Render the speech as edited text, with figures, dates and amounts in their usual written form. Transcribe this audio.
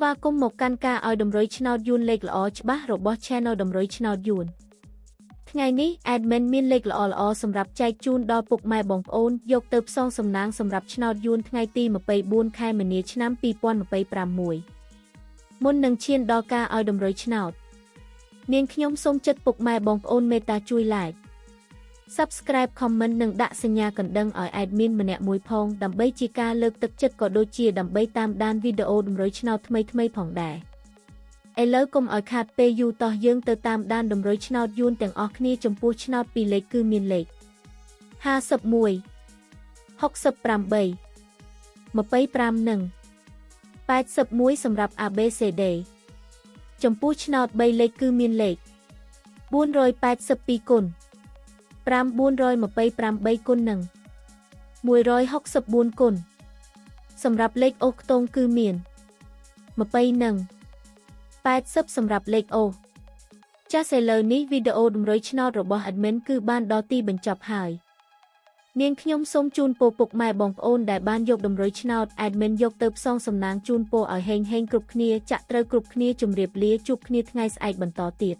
ស្វាគមន៍មកកាន់ការឲ្យតម្រុយឆ្នោតយួនលេខល្អច្បាស់របស់ Channel តម្រុយឆ្នោតយួនថ្ងៃនេះ Admin មានលេខល្អៗសម្រាប់ចែកជូនដល់ពុកម៉ែបងប្អូនយកទៅផ្សងសំណាងសម្រាប់ឆ្នោតយួនថ្ងៃទី24ខែមីនាឆ្នាំ2026មុននឹងឈានដល់ការឲ្យតម្រុយឆ្នោតនាងខ្ញុំសូមចិត្តពុកម៉ែបងប្អូនមេត្តាជួយ Like Subscribe Comment និងដាក់សញ្ញាកណ្ដឹងឲ្យ Admin ម្នាក់មួយផងដើម្បីជាការលើកទឹកចិត្តក៏ដូចជាដើម្បីតាមដានវីដេអូតម្រុយឆ្នោតថ្មីៗផងដែរឥឡូវកុំឲ្យខាតពេលយូរតោះយើងទៅតាមដានតម្រុយឆ្នោតយួនទាំងអស់គ្នាចំពោះឆ្នោតពីរលេខគឺមានលេខ51 68 25និង81សម្រាប់ ABCD ចំពោះឆ្នោត3លេខគឺមានលេខ482គុណ928គុណនិង164គុណសម្រាប់លេខអូខ្ទងគឺមាន20និង80សម្រាប់លេខអូចាសឥឡូវនេះវីដេអូតម្រុយឆ្នោតរបស់ Admin គឺបានដល់ទីបញ្ចប់ហើយនាងខ្ញុំសូមជូនពរពុកម៉ែបងប្អូនដែលបានយកតម្រុយឆ្នោត Admin យកទៅផ្សងសំណាងជូនពរឲ្យហេងៗគ្រប់គ្នាចាក់ត្រូវគ្រប់គ្នាជម្រាបលាជួបគ្នាថ្ងៃស្អែកបន្តទៀត